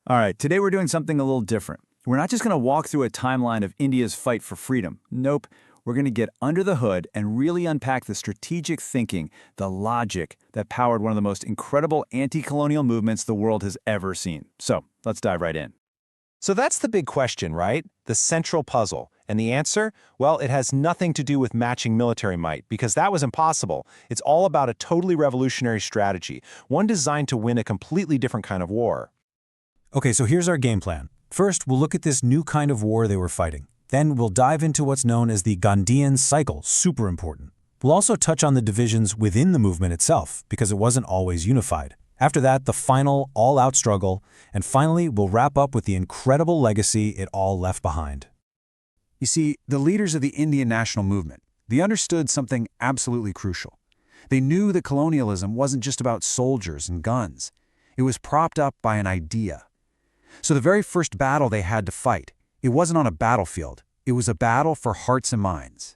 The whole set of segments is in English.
All right, today we're doing something a little different. We're not just going to walk through a timeline of India's fight for freedom. Nope. We're going to get under the hood and really unpack the strategic thinking, the logic that powered one of the most incredible anti-colonial movements the world has ever seen. So let's dive right in. So that's the big question, right? The central puzzle. And the answer? Well, it has nothing to do with matching military might, because that was impossible. It's all about a totally revolutionary strategy, one designed to win a completely different kind of war. Okay, so here's our game plan. First, we'll look at this new kind of war they were fighting. Then we'll dive into what's known as the Gandhian cycle, super important. We'll also touch on the divisions within the movement itself, because it wasn't always unified. After that, the final, all-out struggle, and finally, we'll wrap up with the incredible legacy it all left behind. You see, the leaders of the Indian national movement, they understood something absolutely crucial. They knew that colonialism wasn't just about soldiers and guns. It was propped up by an idea. So the very first battle they had to fight, it wasn't on a battlefield. It was a battle for hearts and minds.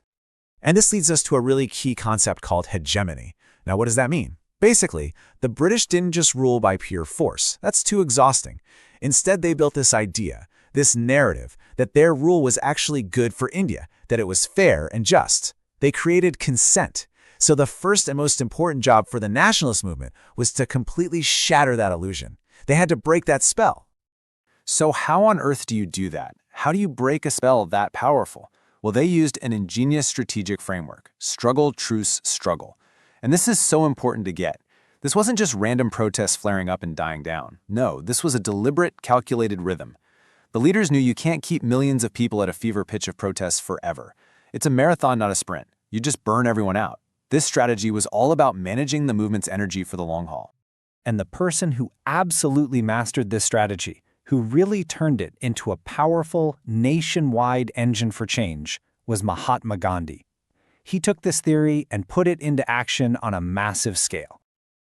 And this leads us to a really key concept called hegemony. Now, what does that mean? Basically, the British didn't just rule by pure force. That's too exhausting. Instead, they built this idea, this narrative, that their rule was actually good for India, that it was fair and just. They created consent. So the first and most important job for the nationalist movement was to completely shatter that illusion. They had to break that spell. So how on earth do you do that? How do you break a spell that powerful? Well, they used an ingenious strategic framework, struggle, truce, struggle. And this is so important to get. This wasn't just random protests flaring up and dying down. No, this was a deliberate, calculated rhythm. The leaders knew you can't keep millions of people at a fever pitch of protests forever. It's a marathon, not a sprint. You just burn everyone out. This strategy was all about managing the movement's energy for the long haul. And the person who absolutely mastered this strategy, who really turned it into a powerful, nationwide engine for change, was Mahatma Gandhi. He took this theory and put it into action on a massive scale.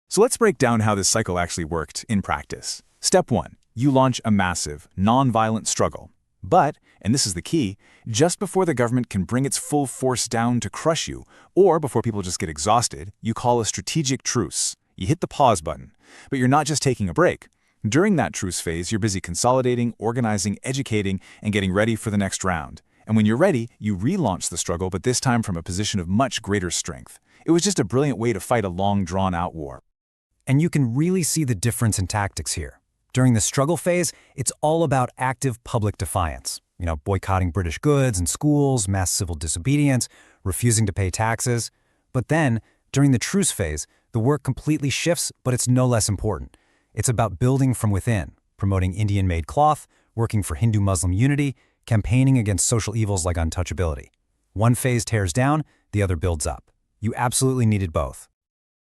So let's break down how this cycle actually worked in practice. Step 1. You launch a massive, non-violent struggle. But, and this is the key, just before the government can bring its full force down to crush you, or before people just get exhausted, you call a strategic truce. You hit the pause button. But you're not just taking a break. During that truce phase, you're busy consolidating, organizing, educating, and getting ready for the next round. And when you're ready, you relaunch the struggle, but this time from a position of much greater strength. It was just a brilliant way to fight a long, drawn-out war. And you can really see the difference in tactics here. During the struggle phase, it's all about active public defiance. Boycotting British goods and schools, mass civil disobedience, refusing to pay taxes. But then, during the truce phase, the work completely shifts, but it's no less important. It's about building from within, promoting Indian-made cloth, working for Hindu-Muslim unity, campaigning against social evils like untouchability. One phase tears down, the other builds up. You absolutely needed both.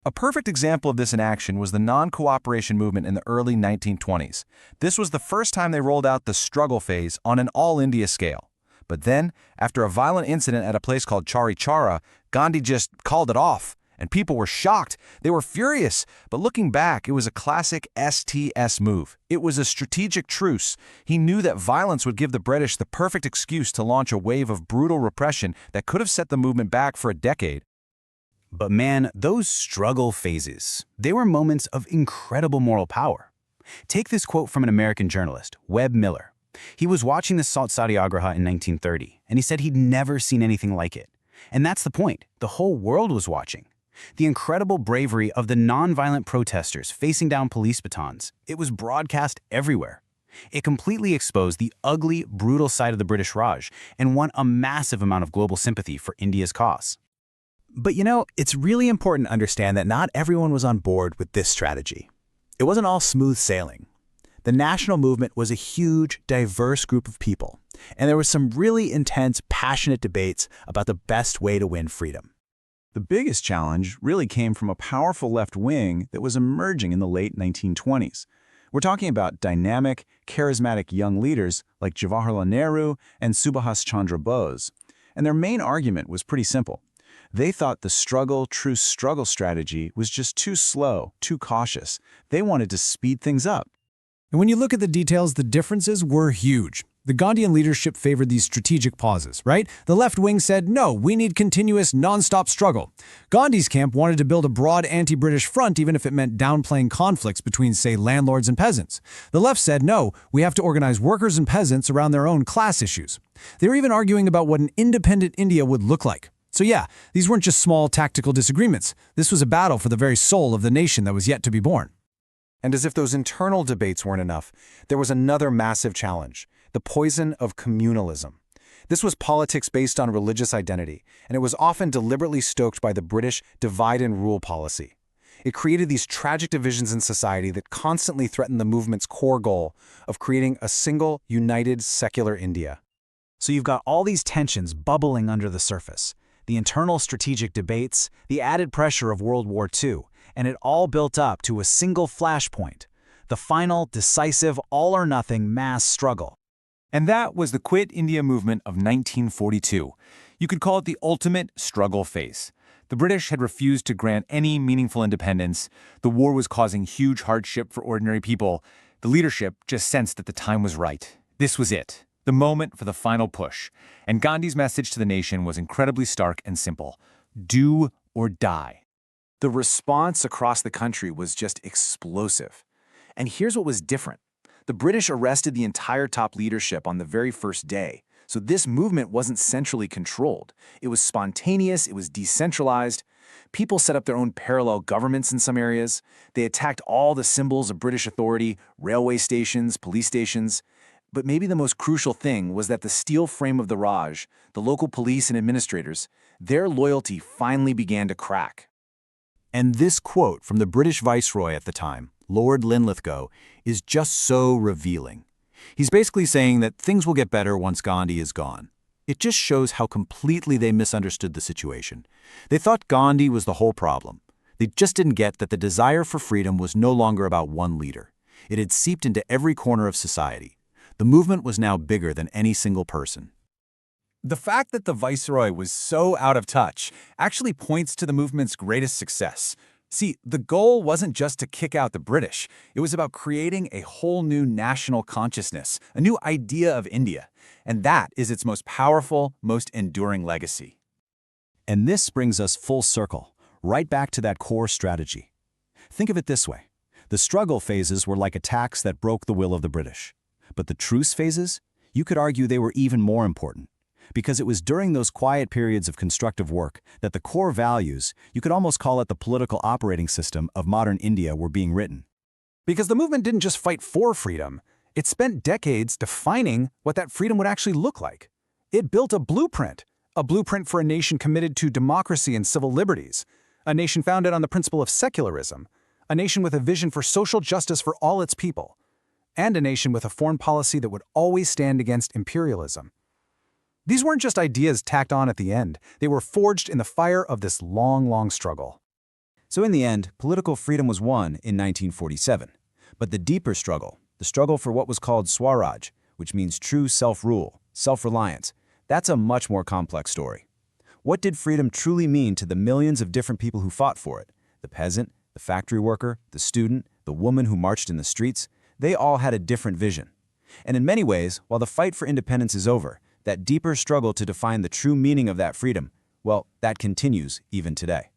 A perfect example of this in action was the non-cooperation movement in the early 1920s. This was the first time they rolled out the struggle phase on an all-India scale. But then, after a violent incident at a place called Chauri Chaura, Gandhi just called it off. And people were shocked. They were furious. But looking back, it was a classic STS move. It was a strategic truce. He knew that violence would give the British the perfect excuse to launch a wave of brutal repression that could have set the movement back for a decade. But man, those struggle phases, they were moments of incredible moral power. Take this quote from an American journalist, Webb Miller. He was watching the Salt Satyagraha in 1930, and he said he'd never seen anything like it. And that's the point. The whole world was watching. The incredible bravery of the nonviolent protesters facing down police batons, it was broadcast everywhere. It completely exposed the ugly, brutal side of the British Raj and won a massive amount of global sympathy for India's cause. But it's really important to understand that not everyone was on board with this strategy. It wasn't all smooth sailing. The national movement was a huge, diverse group of people, and there was some really intense, passionate debates about the best way to win freedom. The biggest challenge really came from a powerful left wing that was emerging in the late 1920s. We're talking about dynamic, charismatic young leaders like Jawaharlal Nehru and Subhas Chandra Bose. And their main argument was pretty simple. They thought the struggle, truce, struggle strategy was just too slow, too cautious. They wanted to speed things up. And when you look at the details, the differences were huge. The Gandhian leadership favored these strategic pauses, right? The left wing said, no, we need continuous, non-stop struggle. Gandhi's camp wanted to build a broad anti-British front even if it meant downplaying conflicts between, say, landlords and peasants. The left said, no, we have to organize workers and peasants around their own class issues. They were even arguing about what an independent India would look like. So yeah, these weren't just small tactical disagreements. This was a battle for the very soul of the nation that was yet to be born. And as if those internal debates weren't enough, there was another massive challenge: the poison of communalism. This was politics based on religious identity, and it was often deliberately stoked by the British divide-and-rule policy. It created these tragic divisions in society that constantly threatened the movement's core goal of creating a single, united, secular India. So you've got all these tensions bubbling under the surface, the internal strategic debates, the added pressure of World War II, and it all built up to a single flashpoint, the final, decisive, all-or-nothing mass struggle. And that was the Quit India movement of 1942. You could call it the ultimate struggle phase. The British had refused to grant any meaningful independence. The war was causing huge hardship for ordinary people. The leadership just sensed that the time was right. This was it, the moment for the final push. And Gandhi's message to the nation was incredibly stark and simple: do or die. The response across the country was just explosive. And here's what was different. The British arrested the entire top leadership on the very first day. So this movement wasn't centrally controlled. It was spontaneous, it was decentralized. People set up their own parallel governments in some areas. They attacked all the symbols of British authority, railway stations, police stations. But maybe the most crucial thing was that the steel frame of the Raj, the local police and administrators, their loyalty finally began to crack. And this quote from the British Viceroy at the time, Lord Linlithgow, is just so revealing. He's basically saying that things will get better once Gandhi is gone. It just shows how completely they misunderstood the situation. They thought Gandhi was the whole problem. They just didn't get that the desire for freedom was no longer about one leader. It had seeped into every corner of society. The movement was now bigger than any single person. The fact that the Viceroy was so out of touch actually points to the movement's greatest success. See, the goal wasn't just to kick out the British. It was about creating a whole new national consciousness, a new idea of India. And that is its most powerful, most enduring legacy. And this brings us full circle, right back to that core strategy. Think of it this way. The struggle phases were like attacks that broke the will of the British. But the truce phases? You could argue they were even more important. Because it was during those quiet periods of constructive work that the core values, you could almost call it the political operating system of modern India, were being written. Because the movement didn't just fight for freedom, it spent decades defining what that freedom would actually look like. It built a blueprint for a nation committed to democracy and civil liberties, a nation founded on the principle of secularism, a nation with a vision for social justice for all its people, and a nation with a foreign policy that would always stand against imperialism. These weren't just ideas tacked on at the end. They were forged in the fire of this long, long struggle. So in the end, political freedom was won in 1947. But the deeper struggle, the struggle for what was called Swaraj, which means true self-rule, self-reliance, that's a much more complex story. What did freedom truly mean to the millions of different people who fought for it? The peasant, the factory worker, the student, the woman who marched in the streets, they all had a different vision. And in many ways, while the fight for independence is over, that deeper struggle to define the true meaning of that freedom, well, that continues even today.